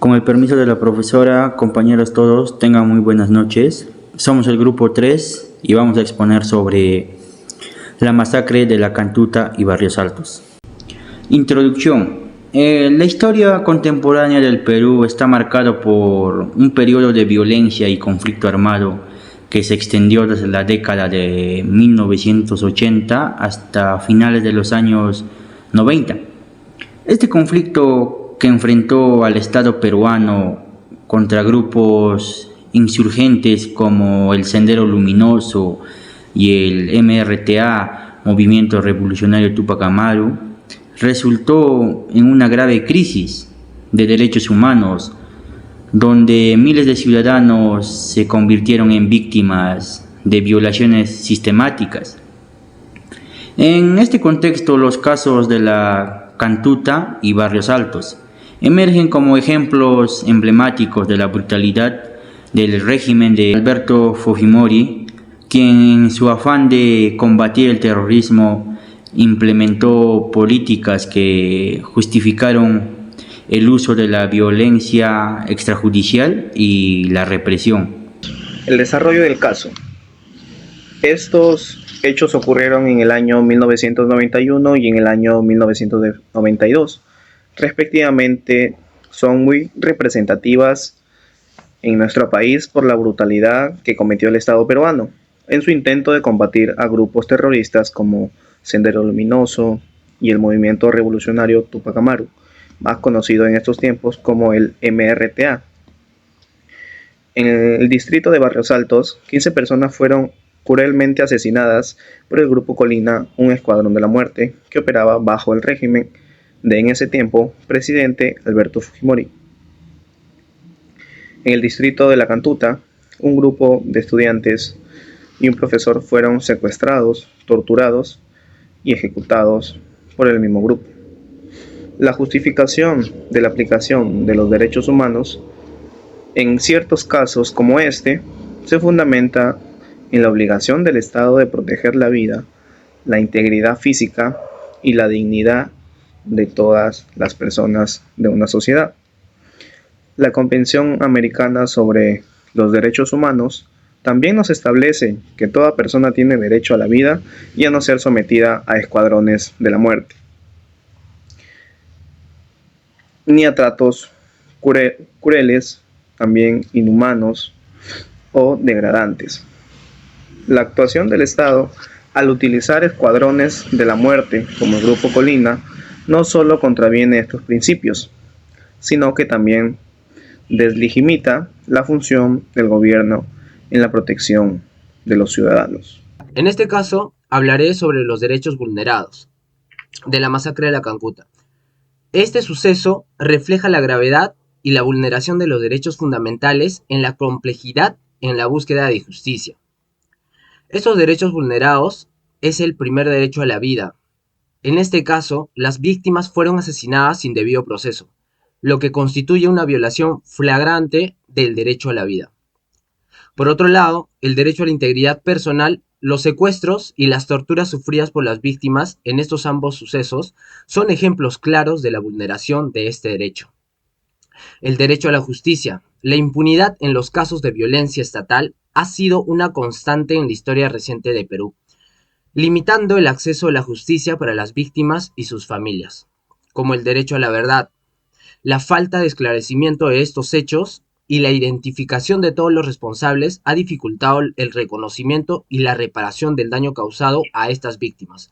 Con el permiso de la profesora, compañeros todos, tengan muy buenas noches. Somos el grupo 3 y vamos a exponer sobre la masacre de la Cantuta y Barrios Altos. Introducción. La historia contemporánea del Perú está marcada por un periodo de violencia y conflicto armado que se extendió desde la década de 1980 hasta finales de los años 90. Este conflicto que enfrentó al Estado peruano contra grupos insurgentes como el Sendero Luminoso y el MRTA, Movimiento Revolucionario Tupac Amaru, resultó en una grave crisis de derechos humanos, donde miles de ciudadanos se convirtieron en víctimas de violaciones sistemáticas. En este contexto, los casos de la Cantuta y Barrios Altos emergen como ejemplos emblemáticos de la brutalidad del régimen de Alberto Fujimori, quien en su afán de combatir el terrorismo implementó políticas que justificaron el uso de la violencia extrajudicial y la represión. El desarrollo del caso. Estos hechos ocurrieron en el año 1991 y en el año 1992. Respectivamente, son muy representativas en nuestro país por la brutalidad que cometió el Estado peruano en su intento de combatir a grupos terroristas como Sendero Luminoso y el Movimiento Revolucionario Tupac Amaru, más conocido en estos tiempos como el MRTA. En el distrito de Barrios Altos, 15 personas fueron cruelmente asesinadas por el Grupo Colina, un escuadrón de la muerte que operaba bajo el régimen de, en ese tiempo, presidente Alberto Fujimori. En el distrito de La Cantuta, un grupo de estudiantes y un profesor fueron secuestrados, torturados y ejecutados por el mismo grupo. La justificación de la aplicación de los derechos humanos en ciertos casos como este se fundamenta en la obligación del Estado de proteger la vida, la integridad física y la dignidad de todas las personas de una sociedad. La Convención Americana sobre los Derechos Humanos también nos establece que toda persona tiene derecho a la vida y a no ser sometida a escuadrones de la muerte, ni a tratos crueles, también inhumanos o degradantes. La actuación del Estado al utilizar escuadrones de la muerte como el Grupo Colina no solo contraviene estos principios, sino que también deslegitima la función del gobierno en la protección de los ciudadanos. En este caso, hablaré sobre los derechos vulnerados de la masacre de la Cantuta. Este suceso refleja la gravedad y la vulneración de los derechos fundamentales en la complejidad en la búsqueda de justicia. Estos derechos vulnerados es el primer derecho a la vida. En este caso, las víctimas fueron asesinadas sin debido proceso, lo que constituye una violación flagrante del derecho a la vida. Por otro lado, el derecho a la integridad personal, los secuestros y las torturas sufridas por las víctimas en estos ambos sucesos son ejemplos claros de la vulneración de este derecho. El derecho a la justicia. La impunidad en los casos de violencia estatal ha sido una constante en la historia reciente de Perú, limitando el acceso a la justicia para las víctimas y sus familias, como el derecho a la verdad. La falta de esclarecimiento de estos hechos y la identificación de todos los responsables ha dificultado el reconocimiento y la reparación del daño causado a estas víctimas.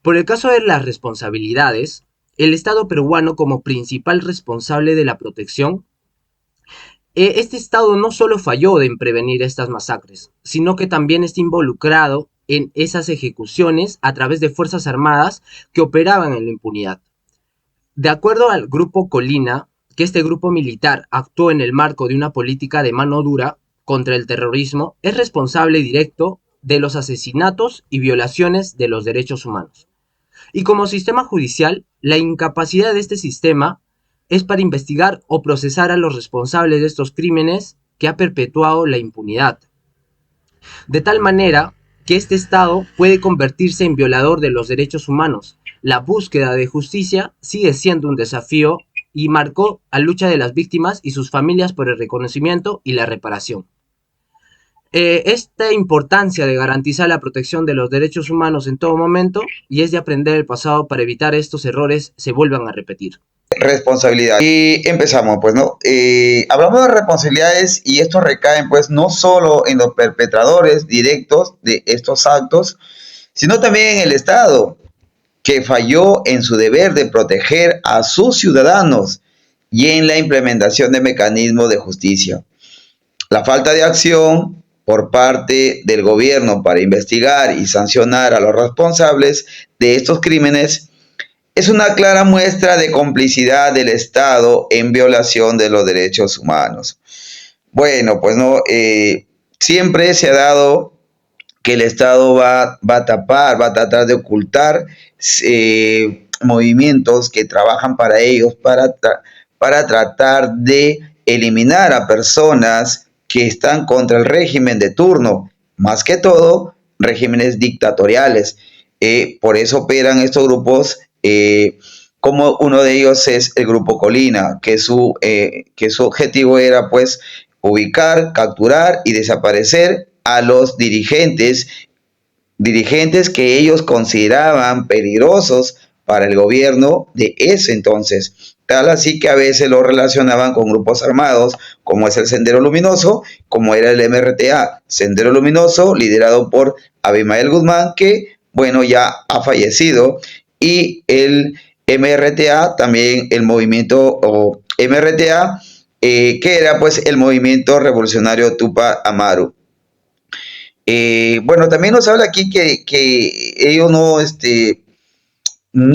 Por el caso de las responsabilidades, el Estado peruano como principal responsable de la protección, este Estado no solo falló en prevenir estas masacres, sino que también está involucrado en esas ejecuciones a través de fuerzas armadas que operaban en la impunidad. De acuerdo al Grupo Colina, que este grupo militar actuó en el marco de una política de mano dura contra el terrorismo, es responsable directo de los asesinatos y violaciones de los derechos humanos. Y como sistema judicial, la incapacidad de este sistema es para investigar o procesar a los responsables de estos crímenes que ha perpetuado la impunidad. De tal manera que este Estado puede convertirse en violador de los derechos humanos. La búsqueda de justicia sigue siendo un desafío y marcó la lucha de las víctimas y sus familias por el reconocimiento y la reparación. Esta importancia de garantizar la protección de los derechos humanos en todo momento y es de aprender el pasado para evitar estos errores se vuelvan a repetir. Responsabilidad. Y empezamos, pues, ¿no? Hablamos de responsabilidades y esto recae, pues, no solo en los perpetradores directos de estos actos, sino también en el Estado, que falló en su deber de proteger a sus ciudadanos y en la implementación de mecanismos de justicia. La falta de acción por parte del gobierno para investigar y sancionar a los responsables de estos crímenes es una clara muestra de complicidad del Estado en violación de los derechos humanos. Bueno, pues no, siempre se ha dado que el Estado va a tapar, va a tratar de ocultar movimientos que trabajan para ellos, para tratar de eliminar a personas que están contra el régimen de turno, más que todo regímenes dictatoriales. Por eso operan estos grupos, como uno de ellos es el Grupo Colina, que su objetivo era pues ubicar, capturar y desaparecer a los dirigentes que ellos consideraban peligrosos para el gobierno de ese entonces. Tal así que a veces lo relacionaban con grupos armados, como es el Sendero Luminoso, como era el MRTA, Sendero Luminoso, liderado por Abimael Guzmán, que, bueno, ya ha fallecido, y el MRTA, también el movimiento o MRTA, que era pues el movimiento revolucionario Tupac Amaru. Bueno, también nos habla aquí que ellos no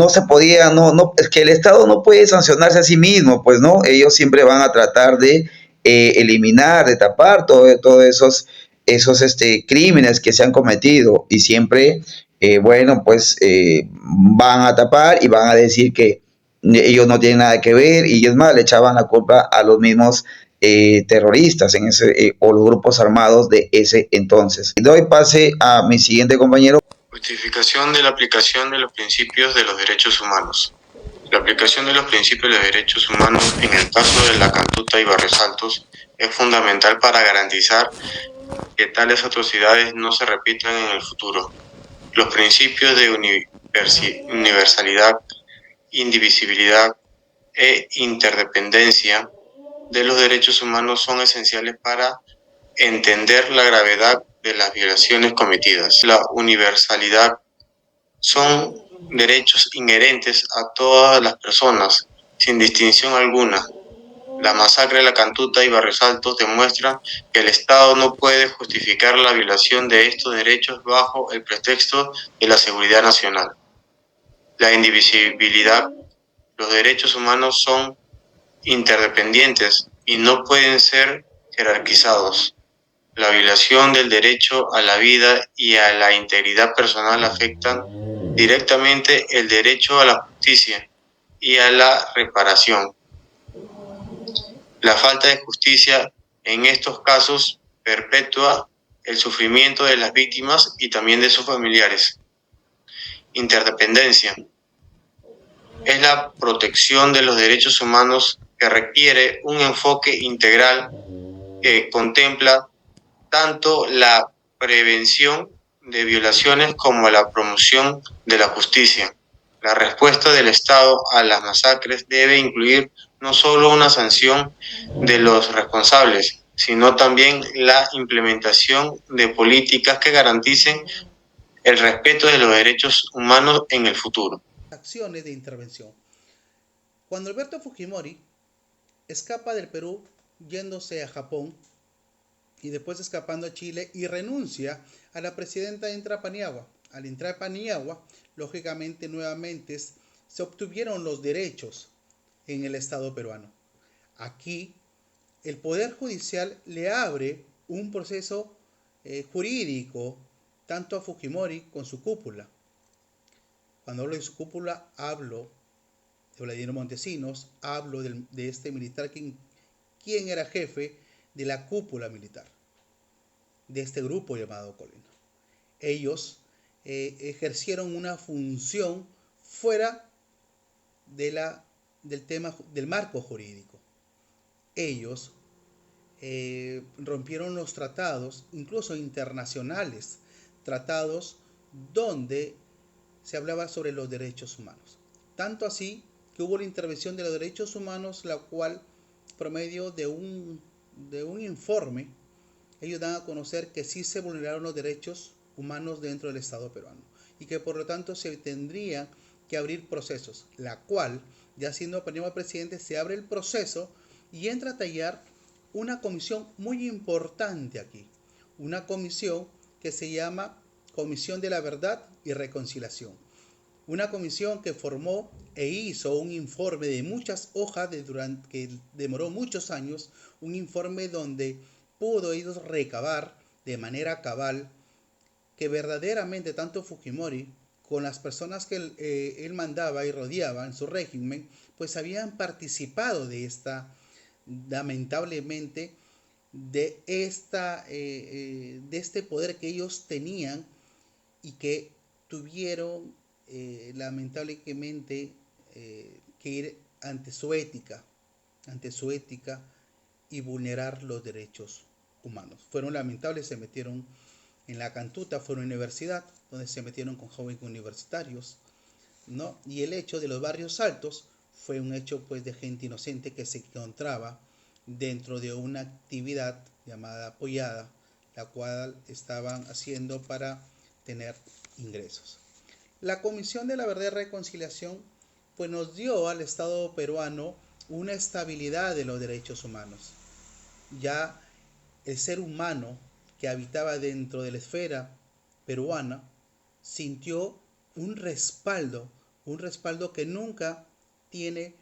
se podía, es que el Estado no puede sancionarse a sí mismo, pues no, ellos siempre van a tratar de eliminar, de tapar todos esos crímenes que se han cometido y siempre, bueno, pues van a tapar y van a decir que ellos no tienen nada que ver y es más, le echaban la culpa a los mismos terroristas o los grupos armados de ese entonces. Doy pase a mi siguiente compañero. Justificación de la aplicación de los principios de los derechos humanos. La aplicación de los principios de los derechos humanos en el caso de la Cantuta y Barrios Altos es fundamental para garantizar que tales atrocidades no se repitan en el futuro. Los principios de universalidad, indivisibilidad e interdependencia de los derechos humanos son esenciales para entender la gravedad de las violaciones cometidas. La universalidad son derechos inherentes a todas las personas, sin distinción alguna. La masacre de la Cantuta y Barrios Altos demuestran que el Estado no puede justificar la violación de estos derechos bajo el pretexto de la seguridad nacional. La indivisibilidad. Los derechos humanos son interdependientes y no pueden ser jerarquizados. La violación del derecho a la vida y a la integridad personal afectan directamente el derecho a la justicia y a la reparación. La falta de justicia en estos casos perpetúa el sufrimiento de las víctimas y también de sus familiares. Interdependencia. Es la protección de los derechos humanos que requiere un enfoque integral que contempla tanto la prevención de violaciones como la promoción de la justicia. La respuesta del Estado a las masacres debe incluir no solo una sanción de los responsables, sino también la implementación de políticas que garanticen el respeto de los derechos humanos en el futuro. Acciones de intervención. Cuando Alberto Fujimori escapa del Perú yéndose a Japón y después escapando a Chile y renuncia a la presidenta Indra Paniagua. Al entrar a Paniagua, lógicamente nuevamente se obtuvieron los derechos en el Estado peruano. Aquí el Poder Judicial le abre un proceso jurídico tanto a Fujimori con su cúpula. Cuando hablo de su cúpula, hablo de Vladimiro Montesinos, hablo de este militar quien era jefe de la cúpula militar, de este grupo llamado Colina. Ellos ejercieron una función fuera de del tema del marco jurídico. Ellos rompieron los tratados, incluso internacionales, tratados donde se hablaba sobre los derechos humanos. Tanto así que hubo la intervención de los derechos humanos, la cual, por medio de un informe, ellos dan a conocer que sí se vulneraron los derechos humanos dentro del Estado peruano y que por lo tanto se tendría que abrir procesos, la cual, ya siendo opinión presidente, se abre el proceso y entra a tallar una comisión muy importante aquí, una comisión que se llama Comisión de la Verdad y Reconciliación. Una comisión que formó e hizo un informe de muchas hojas que demoró muchos años, un informe donde pudo ellos recabar de manera cabal que verdaderamente tanto Fujimori con las personas que él mandaba y rodeaba en su régimen, pues habían participado de esta, lamentablemente, de este poder que ellos tenían y que tuvieron lamentablemente que ir ante su ética y vulnerar los derechos humanos. Fueron lamentables, se metieron en la Cantuta, fue una universidad donde se metieron con jóvenes universitarios, ¿no? Y el hecho de los barrios altos fue un hecho pues de gente inocente que se encontraba dentro de una actividad llamada apoyada, la cual estaban haciendo para tener ingresos. La Comisión de la Verdad y Reconciliación pues nos dio al Estado peruano una estabilidad de los derechos humanos. Ya el ser humano que habitaba dentro de la esfera peruana sintió un respaldo que nunca tiene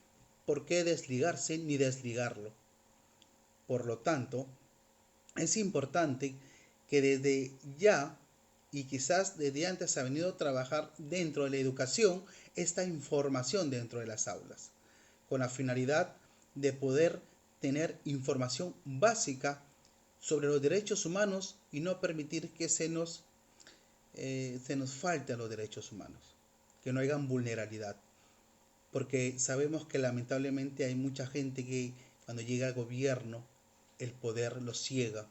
por qué desligarse ni desligarlo. Por lo tanto, es importante que desde ya y quizás desde antes ha venido a trabajar dentro de la educación esta información dentro de las aulas, con la finalidad de poder tener información básica sobre los derechos humanos y no permitir que se nos falte a los derechos humanos, que no haya vulnerabilidad, porque sabemos que lamentablemente hay mucha gente que cuando llega al gobierno el poder los ciega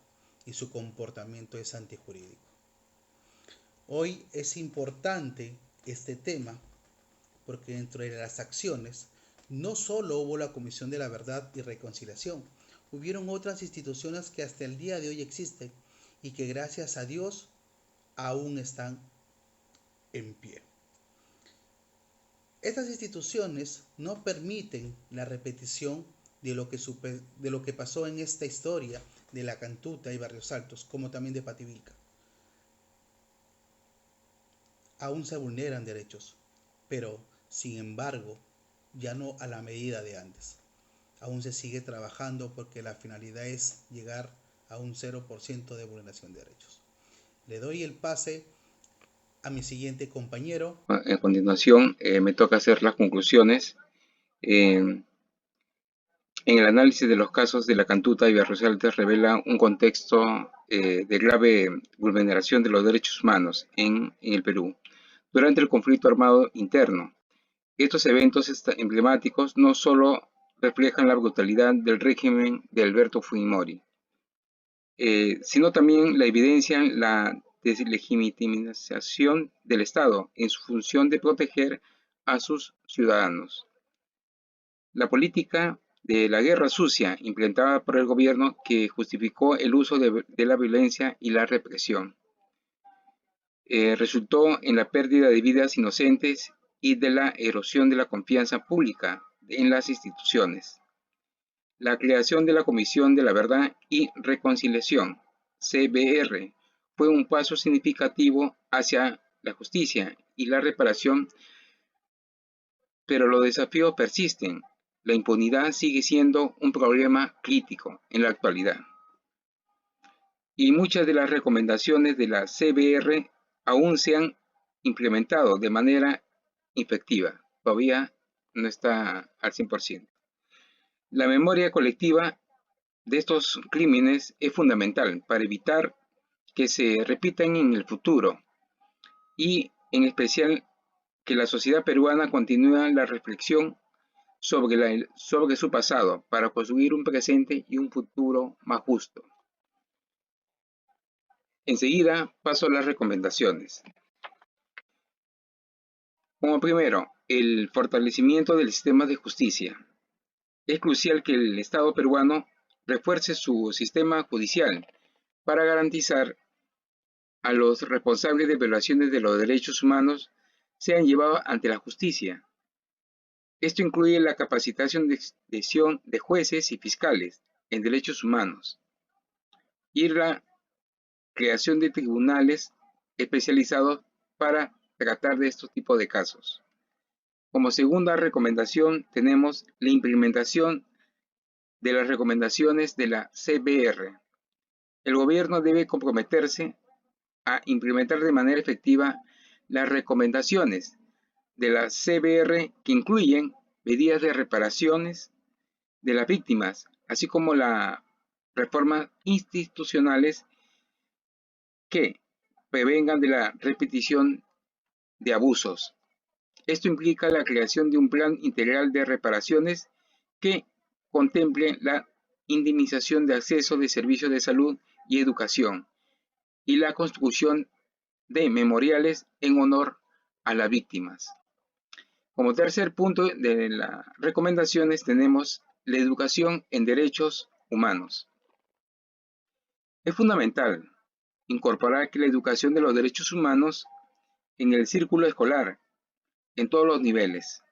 y su comportamiento es antijurídico. Hoy es importante este tema porque dentro de las acciones no solo hubo la Comisión de la Verdad y Reconciliación, hubieron otras instituciones que hasta el día de hoy existen y que gracias a Dios aún están en pie. Estas instituciones no permiten la repetición de lo que pasó en esta historia de la Cantuta y Barrios Altos, como también de Pativilca. Aún se vulneran derechos, pero sin embargo, ya no a la medida de antes. Aún se sigue trabajando porque la finalidad es llegar a un 0% de vulneración de derechos. Le doy el pase a mi siguiente compañero. A continuación, me toca hacer las conclusiones. En el análisis de los casos de la Cantuta y Barrios Altos revela un contexto de grave vulneración de los derechos humanos en el Perú durante el conflicto armado interno. Estos eventos emblemáticos no solo reflejan la brutalidad del régimen de Alberto Fujimori, sino también la evidencian la deslegitimización del Estado en su función de proteger a sus ciudadanos. La política de la guerra sucia implementada por el gobierno que justificó el uso de la violencia y la represión resultó en la pérdida de vidas inocentes y de la erosión de la confianza pública en las instituciones. La creación de la Comisión de la Verdad y Reconciliación, CBR, fue un paso significativo hacia la justicia y la reparación, pero los desafíos persisten. La impunidad sigue siendo un problema crítico en la actualidad. Y muchas de las recomendaciones de la CBR aún se han implementado de manera efectiva. Todavía no está al 100%. La memoria colectiva de estos crímenes es fundamental para evitar que se repitan en el futuro y en especial que la sociedad peruana continúe la reflexión sobre su pasado para construir un presente y un futuro más justo. Enseguida paso a las recomendaciones. Como primero, el fortalecimiento del sistema de justicia. Es crucial que el Estado peruano refuerce su sistema judicial para garantizar a los responsables de violaciones de los derechos humanos sean llevados ante la justicia. Esto incluye la capacitación de jueces y fiscales en derechos humanos y la creación de tribunales especializados para tratar de estos tipos de casos. Como segunda recomendación tenemos la implementación de las recomendaciones de la CBR. El gobierno debe comprometerse a implementar de manera efectiva las recomendaciones de la CBR que incluyen medidas de reparaciones de las víctimas, así como las reformas institucionales que prevengan de la repetición de abusos. Esto implica la creación de un plan integral de reparaciones que contemple la indemnización de acceso de servicios de salud y educación y la construcción de memoriales en honor a las víctimas. Como tercer punto de las recomendaciones tenemos la educación en derechos humanos. Es fundamental incorporar la educación de los derechos humanos en el círculo escolar, en todos los niveles.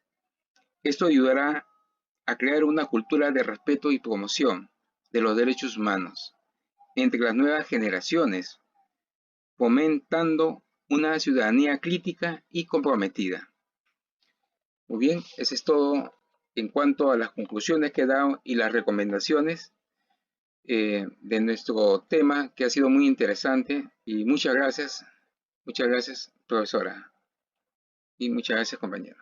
Esto ayudará a crear una cultura de respeto y promoción de los derechos humanos entre las nuevas generaciones, fomentando una ciudadanía crítica y comprometida. Muy bien, eso es todo en cuanto a las conclusiones que he dado y las recomendaciones de nuestro tema, que ha sido muy interesante, y muchas gracias, profesora, y muchas gracias, compañero.